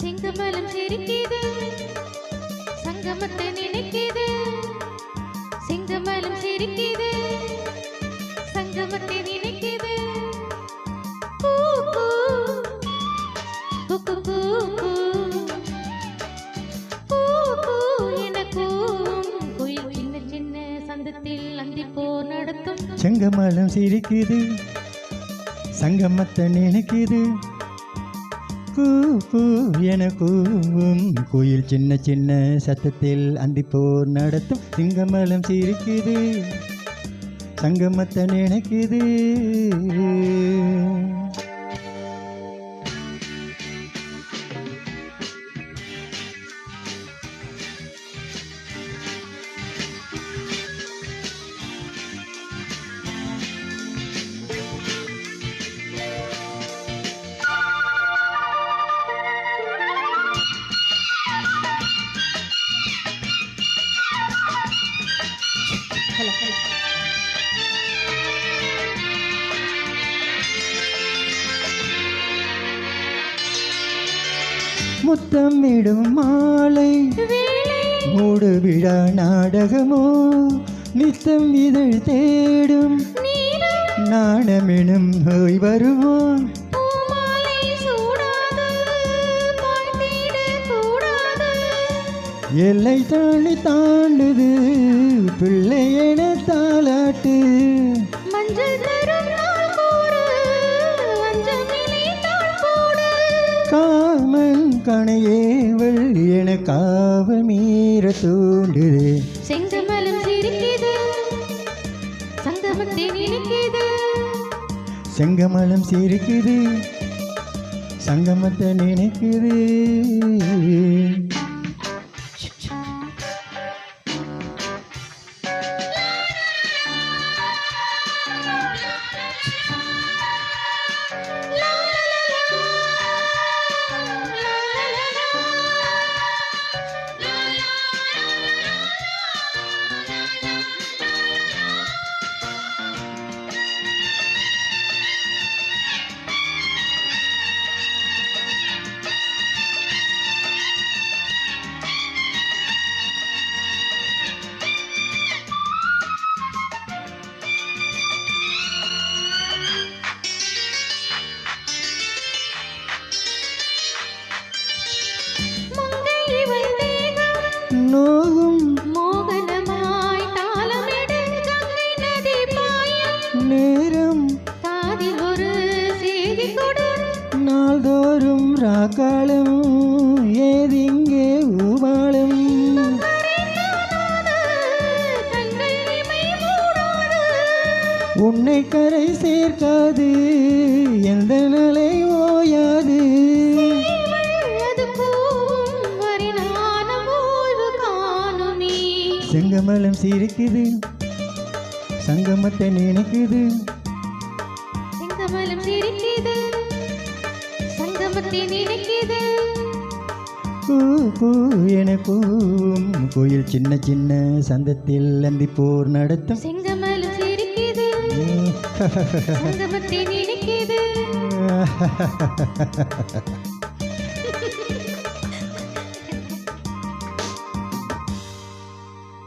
செங்கமலம் சிரிக்குது சங்கமத்தை நினைக்குது செங்கமலம் சிரிக்குது சங்கமத்தை நினைக்குது கூ கூ கூ கூ கூ கூ கூ என கூவும் குயில் சின்ன சின்ன சந்தத்தில் அந்திப்போர் நடத்தும் செங்கமலம் சிரிக்குது சங்கமத்தை நினைக்குது கூ கூ என கூவும் குயில் சின்ன சின்ன சத்தத்தில் அந்திப்போர் நடத்தும் சிங்கமலம் சிரிக்குது சங்கமத்தை நினைக்குது முத்தமிடும் மாலை மூடு விழா நாடகமோ நித்தம் இதழ் தேடும் நாணமெனும் நோய் வருமோ எல்லை தாண்டி தாண்டுது பிள்ளை என தாலாட்டு காமன் கணையேவள் என காவல் மீற தூண்டுது செங்கமலம் சிரிக்குது சங்கமத்தை நினைக்குது செங்கமலம் சிரிக்குது சங்கமத்தை நினைக்குது நோகும் மோகனமாய் தாளமிடு கங்கை நதி பாயும் நேரம் காதில் ஒரு செய்தி கொடு நாள்தோறும் ராக்காலம் ஏதிங்கே ஊபாலம் உன்னை கரை சேர்க்காது எந்த நிலை ஓயாது செங்கமலம் சிரிக்குது சங்கமத்தை நினைக்குது செங்கமலம் சிரிக்குது சங்கமத்தை நினைக்குது கூ கூ என கூவும் கோயில் சின்ன சின்ன சந்தத்தில் அந்திப்போர் நடத்தும் செங்கமலம் சிரிக்குது சங்கமத்தை நினைக்குது